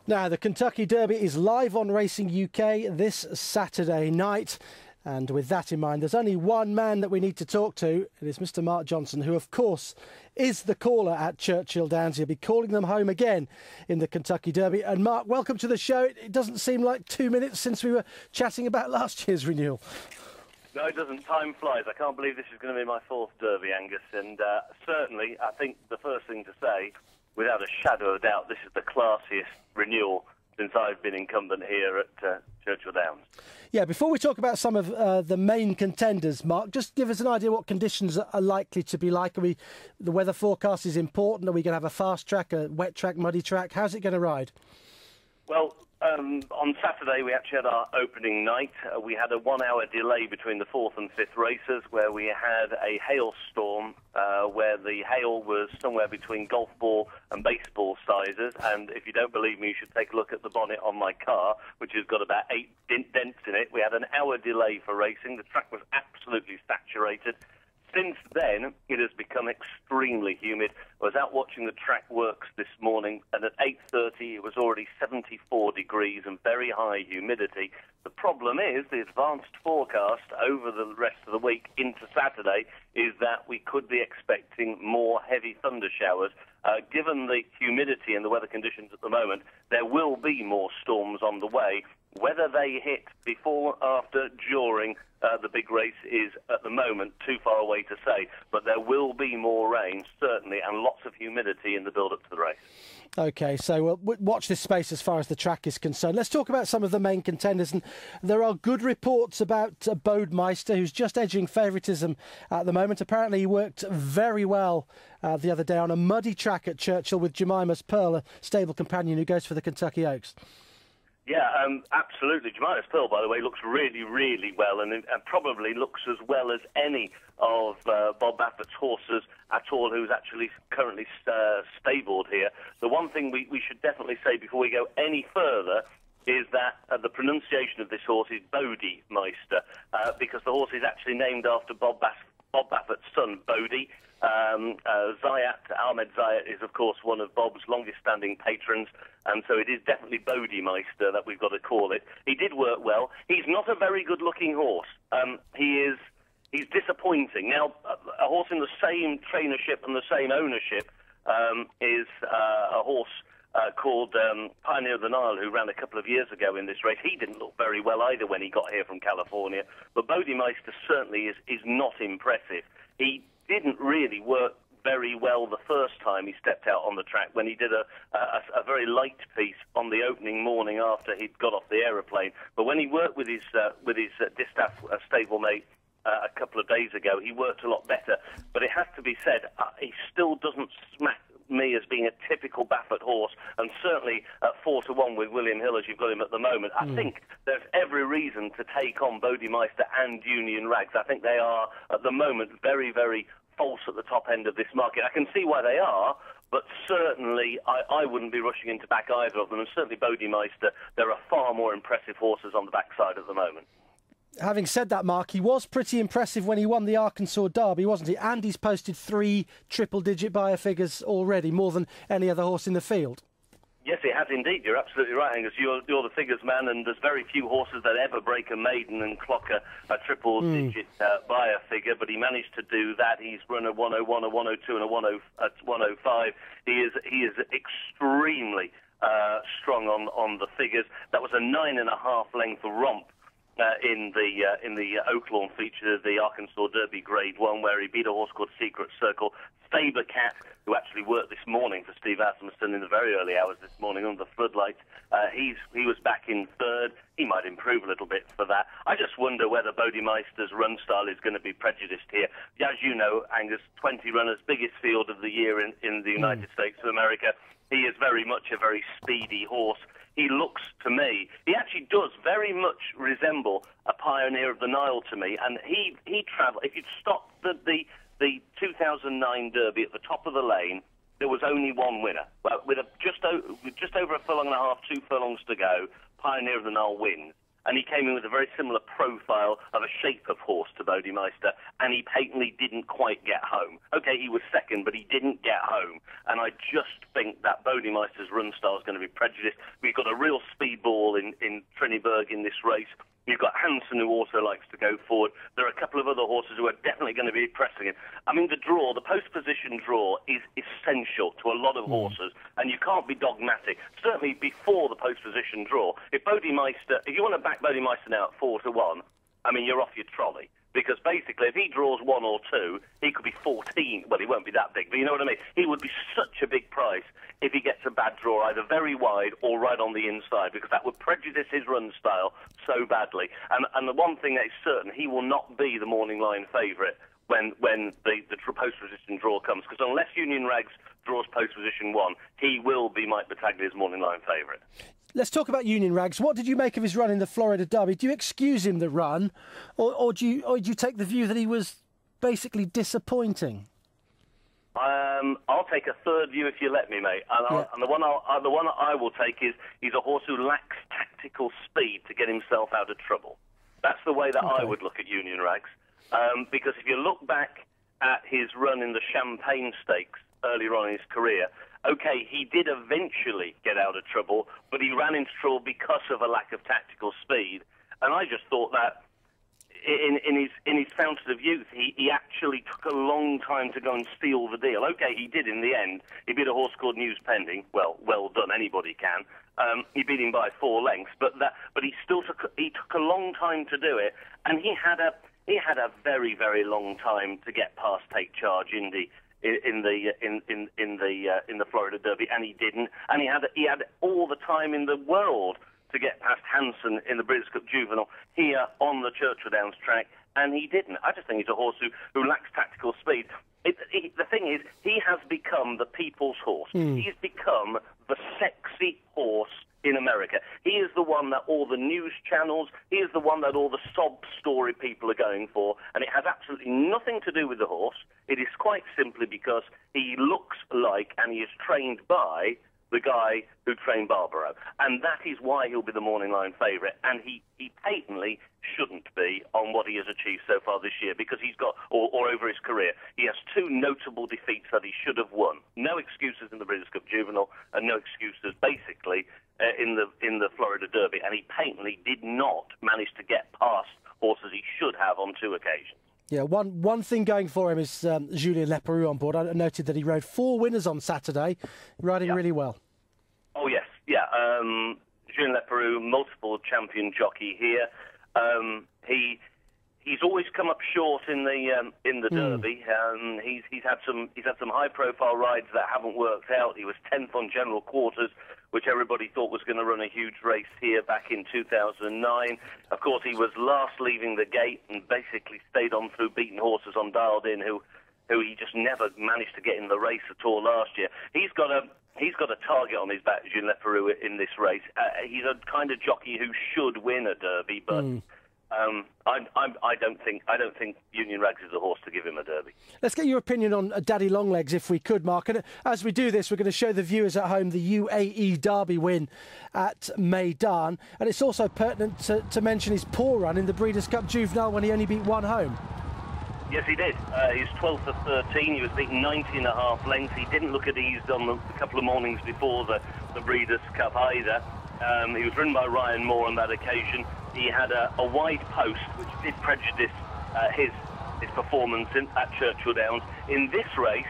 Now, the Kentucky Derby is live on Racing UK this Saturday night. And with that in mind, there's only one man that we need to talk to. It is Mr. Mark Johnson, who, of course, is the caller at Churchill Downs. He'll be calling them home again in the Kentucky Derby. And Mark, welcome to the show. It doesn't seem like 2 minutes since we were chatting about last year's renewal. No, it doesn't. Time flies. I can't believe this is going to be my fourth Derby, Angus. And certainly, I think the first thing to say, without a shadow of a doubt, this is the classiest renewal since I've been incumbent here at Churchill Downs. Yeah, before we talk about some of the main contenders, Mark, just give us an idea what conditions are likely to be like. The weather forecast is important. Are we going to have a fast track, a wet track, muddy track? How's it going to ride? Well, on Saturday we actually had our opening night. We had a 1 hour delay between the fourth and fifth races where we had a hailstorm where the hail was somewhere between golf ball and baseball sizes. And if you don't believe me, you should take a look at the bonnet on my car, which has got about 8 dents in it. We had an hour delay for racing. The track was absolutely saturated. Since then, it has become extremely humid. I was out watching the track works this morning, and at 8:30 it was already 74 degrees and very high humidity. The problem is, the advanced forecast over the rest of the week into Saturday is that we could be expecting more heavy thunder showers. Given the humidity and the weather conditions at the moment, there will be more storms on the way. Whether they hit before, after, during the big race is, at the moment, too far away to say. But there will be more rain, certainly, and lots of humidity in the build-up to the race. OK, so we'll watch this space as far as the track is concerned. Let's talk about some of the main contenders. And there are good reports about Bodemeister, who's just edging favouritism at the moment. Apparently, he worked very well the other day on a muddy track at Churchill with Jemima's Pearl, a stable companion who goes for the Kentucky Oaks. Yeah, absolutely. Jemima's Pearl, by the way, looks really, really well and probably looks as well as any of Bob Baffert's horses at all who's actually currently stabled here. The one thing we should definitely say before we go any further is that the pronunciation of this horse is Bodemeister because the horse is actually named after Bob Baffert's son, Bodie. Ahmed Zayat is, of course, one of Bob's longest-standing patrons, and so it is definitely Bodemeister that we've got to call it. He did work well. He's not a very good-looking horse. He's disappointing. Now, a horse in the same trainership and the same ownership is a horse called Pioneer of the Nile, who ran a couple of years ago in this race. He didn't look very well either when he got here from California, but Bodemeister certainly is not impressive. He didn't really work very well the first time he stepped out on the track when he did a very light piece on the opening morning after he'd got off the aeroplane. But when he worked with his distaff stablemate a couple of days ago, he worked a lot better. But it has to be said, he still doesn't smack me as being a typical Baffert horse, and certainly at 4-1 with William Hill as you've got him at the moment. I think there's every reason to take on Bodemeister and Union Rags. I think they are at the moment very, very false at the top end of this market. I can see why they are, but certainly I wouldn't be rushing into back either of them, and certainly Bodemeister, there are far more impressive horses on the backside at the moment. Having said that, Mark, he was pretty impressive when he won the Arkansas Derby, wasn't he? And he's posted 3 triple-digit buyer figures already, more than any other horse in the field. Yes, he has indeed. You're absolutely right, Angus. You're the figures man, and there's very few horses that ever break a maiden and clock a triple-digit buyer figure, but he managed to do that. He's run a 101, a 102, and a 105. He is extremely strong on the figures. That was a 9.5 length romp in the Oaklawn feature, the Arkansas Derby Grade 1, where he beat a horse called Secret Circle. Stabler Cat, who actually worked this morning for Steve Asmussen in the very early hours this morning under the floodlights, he was back in third. He might improve a little bit for that. I just wonder whether Bodemeister's run style is going to be prejudiced here. As you know, Angus, 20 runners, biggest field of the year in the United States of America. He is very much a very speedy horse. He looks to me, he actually does very much resemble a Pioneer of the Nile to me, and he travelled. If you'd stopped the 2009 Derby at the top of the lane, there was only one winner. Well, with just over a furlong and a half, 2 furlongs to go, Pioneer of the Nile wins. and he came in with a very similar profile of a shape of horse to Bodemeister, and he patently didn't quite get home. Okay, he was second, but he didn't get home, and I just think that Bodemeister's run style is going to be prejudiced. We've got a real speedball in Triniberg in this race. You've got Hansen, who also likes to go forward. There are a couple of other horses who are definitely going to be pressing him. I mean, the post-position draw is essential to a lot of horses, and you can't be dogmatic. Certainly before the post-position draw. If you want to back Bodemeister now at 4-1, I mean, you're off your trolley. Because basically, if he draws 1 or 2, he could be 14. Well, he won't be that big, but you know what I mean? He would be such a big price if he gets a bad draw, either very wide or right on the inside, because that would prejudice his run style so badly. And the one thing that is certain, he will not be the morning line favourite when the post-position draw comes, because unless Union Rags draws post-position 1, he will be Mike Battaglia's morning line favourite. Let's talk about Union Rags. What did you make of his run in the Florida Derby? Do you excuse him the run, or do you take the view that he was basically disappointing? I'll take a third view if you let me, mate. And the one I will take is he's a horse who lacks tactical speed to get himself out of trouble. That's the way that I would look at Union Rags. Because if you look back at his run in the Champagne Stakes earlier on in his career, okay, he did eventually get out of trouble, but he ran into trouble because of a lack of tactical speed. And I just thought that in his fountain of youth, he actually took a long time to go and seal the deal. Okay, he did in the end. He beat a horse called News Pending. Well done, anybody can. He beat him by 4 lengths, but he still took a long time to do it, and he had a very, very long time to get past Take Charge Indy in the Florida Derby, and he didn't. And he had all the time in the world to get past Hansen in the Breeders' Cup Juvenile here on the Churchill Downs track, and he didn't. I just think he's a horse who lacks tactical speed. The thing is, he has become the people's horse. He's become the sexy horse in America. He is the one that all the news channels, he is the one that all the sob story people are going for, and it has absolutely nothing to do with the horse. It is quite simply because he looks like, and he is trained by, the guy who trained Barbaro. And that is why he'll be the morning line favourite. And he patently shouldn't be on what he has achieved so far this year, because he's got, or over his career, he has 2 notable defeats that he should have won. No excuses in the Breeders' Cup Juvenile, and no excuses, basically, in the Florida Derby. And he patently did not manage to get past horses he should have on 2 occasions. Yeah, one thing going for him is Julien Leparoux on board. I noted that he rode 4 winners on Saturday, riding really well. Oh, yes, yeah. Julien Leparoux, multiple champion jockey here. He's always come up short in the Derby. He's had some high-profile rides that haven't worked out. He was 10th on General Quarters, which everybody thought was going to run a huge race here back in 2009. Of course, he was last leaving the gate and basically stayed on through beaten horses on Dialed In, who he just never managed to get in the race at all last year. He's got a target on his back, Julien Leparoux, in this race. He's a kind of jockey who should win a Derby, but I don't think Union Rags is a horse to give him a Derby. Let's get your opinion on Daddy Longlegs, if we could, Mark. And as we do this, we're going to show the viewers at home the UAE Derby win at Meydan. And it's also pertinent to mention his poor run in the Breeders' Cup Juvenile when he only beat 1 home. Yes, he did. He was 12th of 13. He was beaten 90.5 lengths. He didn't look at ease on a couple of mornings before the Breeders' Cup either. He was ridden by Ryan Moore on that occasion. He had a wide post, which did prejudice his performance at Churchill Downs. In this race,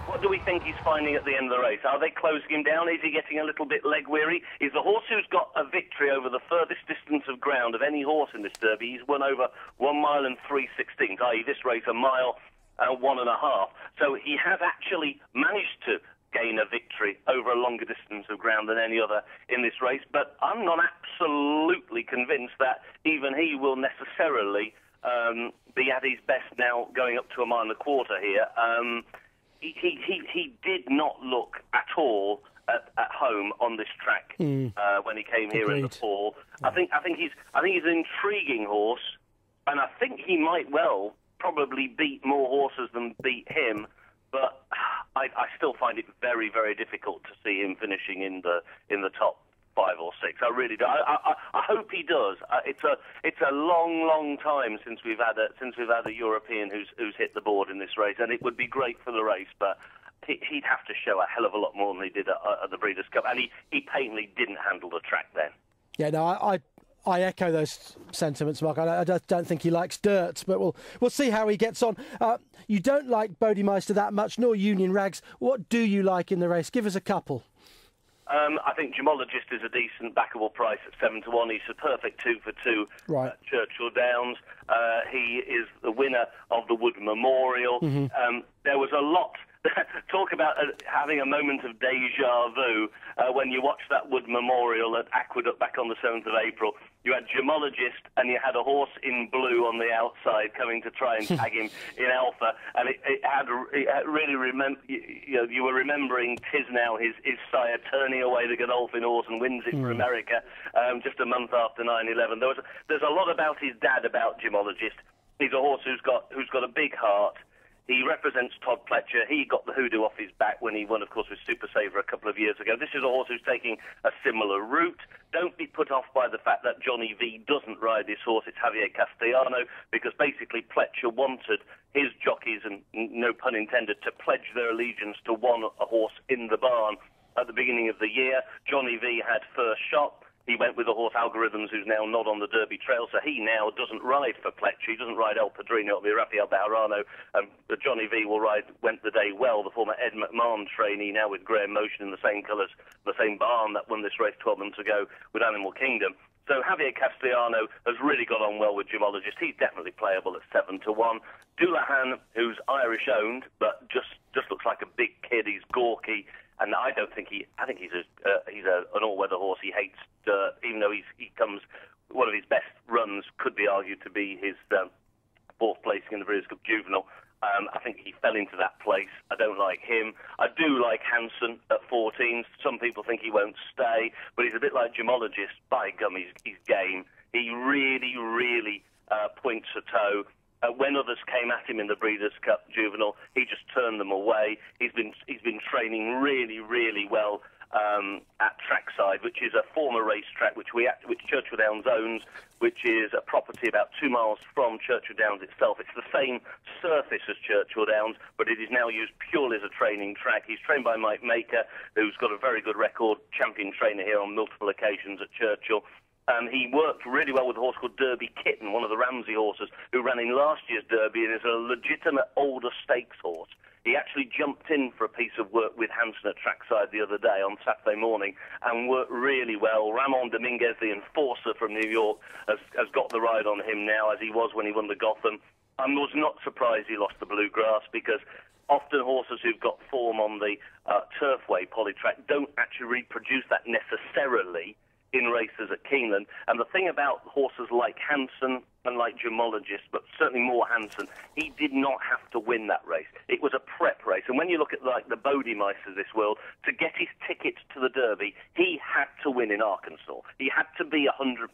what do we think he's finding at the end of the race? Are they closing him down? Is he getting a little bit leg-weary? He's the horse who's got a victory over the furthest distance of ground of any horse in this Derby. He's won over 1 mile and 3/16, i.e. this race 1 mile and 1.5. So he has actually managed to gain a victory over a longer distance of ground than any other in this race, but I'm not absolutely convinced that even he will necessarily be at his best now going up to 1.25 miles here. He did not look at all at home on this track when he came here in the fall. I think he's an intriguing horse, and I think he might well probably beat more horses than beat him, but I still find it very, very difficult to see him finishing in the top 5 or 6. I really do. I hope he does. It's a long time since we've had a European who's hit the board in this race, and it would be great for the race, but he'd have to show a hell of a lot more than he did at the Breeders' Cup, and he patently didn't handle the track then. Yeah, no, I echo those sentiments, Mark. I don't think he likes dirt, but we'll see how he gets on. You don't like Bodemeister that much, nor Union Rags. What do you like in the race? Give us a couple. I think Gemologist is a decent backable price at 7 to 1. He's a perfect 2 for 2 right. at Churchill Downs. He is the winner of the Wood Memorial. Mm-hmm. There was a lot. Talk about having a moment of deja vu when you watched that Wood Memorial at Aqueduct back on the 7th of April. You had Gemologist and you had a horse in blue on the outside coming to try and tag him in Alpha, and it really you were remembering Tisnow, his sire, turning away the Godolphin horse and wins it for America just a month after 9/11. There's a lot about his dad about Gemologist. He's a horse who's got a big heart. He represents Todd Pletcher. He got the hoodoo off his back when he won, of course, with Super Saver a couple of years ago. This is a horse who's taking a similar route. Don't be put off by the fact that Johnny V doesn't ride this horse. It's Javier Castellano, because basically Pletcher wanted his jockeys, and no pun intended, to pledge their allegiance to a horse in the barn at the beginning of the year. Johnny V had first shot. He went with the horse Algorithms, who's now not on the Derby Trail, so he now doesn't ride for Pletcher. He doesn't ride El Padrino. It'll be Rafael Bejarano. Johnny V went the day well, the former Ed McMahon trainee, now with Graham Motion in the same colours, the same barn that won this race 12 months ago with Animal Kingdom. So Javier Castellano has really got on well with Gemologist. He's definitely playable at 7 to 1. Doulahan, who's Irish-owned, but just looks like a big kid. He's gawky. And I think he's an all-weather horse. He hates dirt, even though he comes. One of his best runs could be argued to be his fourth placing in the Breeders' Cup Juvenile. I think he fell into that place. I don't like him. I do like Hanson at 14. Some people think he won't stay, but he's a bit like Gemologist. By gum, he's game. He really points a toe. When others came at him in the Breeders' Cup Juvenile, he just turned them away. He's been training really well at Trackside, which is a former racetrack which Churchill Downs owns, which is a property about 2 miles from Churchill Downs itself. It's the same surface as Churchill Downs, but it is now used purely as a training track. He's trained by Mike Maker, who's got a very good record, champion trainer here on multiple occasions at Churchill. He worked really well with a horse called Derby Kitten, one of the Ramsey horses, who ran in last year's Derby and is a legitimate older stakes horse. He actually jumped in for a piece of work with Hanson at Trackside the other day on Saturday morning and worked really well. Ramon Dominguez, the enforcer from New York, has got the ride on him now, as he was when he won the Gotham. I was not surprised he lost the Bluegrass, because often horses who've got form on the Turfway Polytrack don't actually reproduce that necessarily in races at Keeneland. And the thing about horses like Hanson and like Gemologist, but certainly more Hanson, he did not have to win that race. It was a prep race. And when you look at like the Bodemeister of this world, to get his ticket to the Derby, he had to win in Arkansas. He had to be 100%.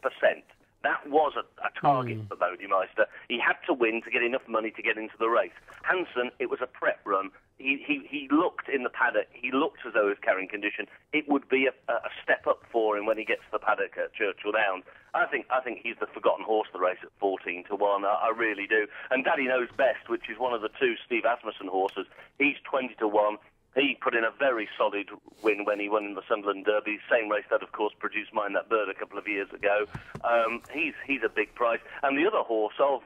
That was a target for Bodemeister. He had to win to get enough money to get into the race. Hanson, it was a prep run. He looked in the paddock. He looked as though he was carrying condition. It would be a step up for him when he gets to the paddock at Churchill Downs. I think he's the forgotten horse of the race at 14 to 1. I really do. And Daddy Knows Best, which is one of the two Steve Asmussen horses, he's 20 to 1. He put in a very solid win when he won in the Sunderland Derby, same race that, of course, produced Mind That Bird a couple of years ago. He's a big price. And the other horse of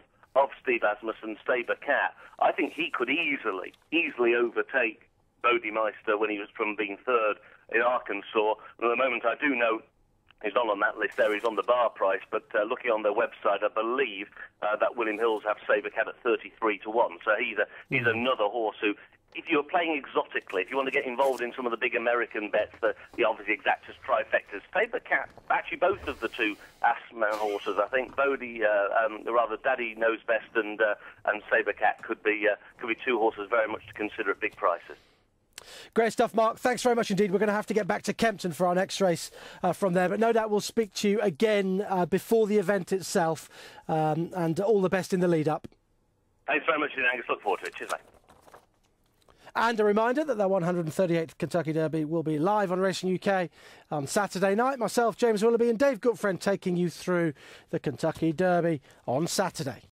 Steve Asmussen, Saber Cat, I think he could easily overtake Bodemeister when he was from being third in Arkansas. And at the moment, I do know he's not on that list there. He's on the bar price, but looking on their website, I believe that William Hills have Saber Cat at 33 to 1. So he's another horse who, if you're playing exotically, if you want to get involved in some of the big American bets, the obviously Exactus trifectas, Saber Cat, actually both of the two Asman horses, I think, Daddy Knows Best and Saber Cat could be two horses very much to consider at big prices. Great stuff, Mark. Thanks very much indeed. We're going to have to get back to Kempton for our next race from there, but no doubt we'll speak to you again before the event itself, and all the best in the lead-up. Thanks very much, Angus. Look forward to it. Cheers, mate. And a reminder that the 138th Kentucky Derby will be live on Racing UK on Saturday night. Myself, James Willoughby and Dave Gutfriend taking you through the Kentucky Derby on Saturday.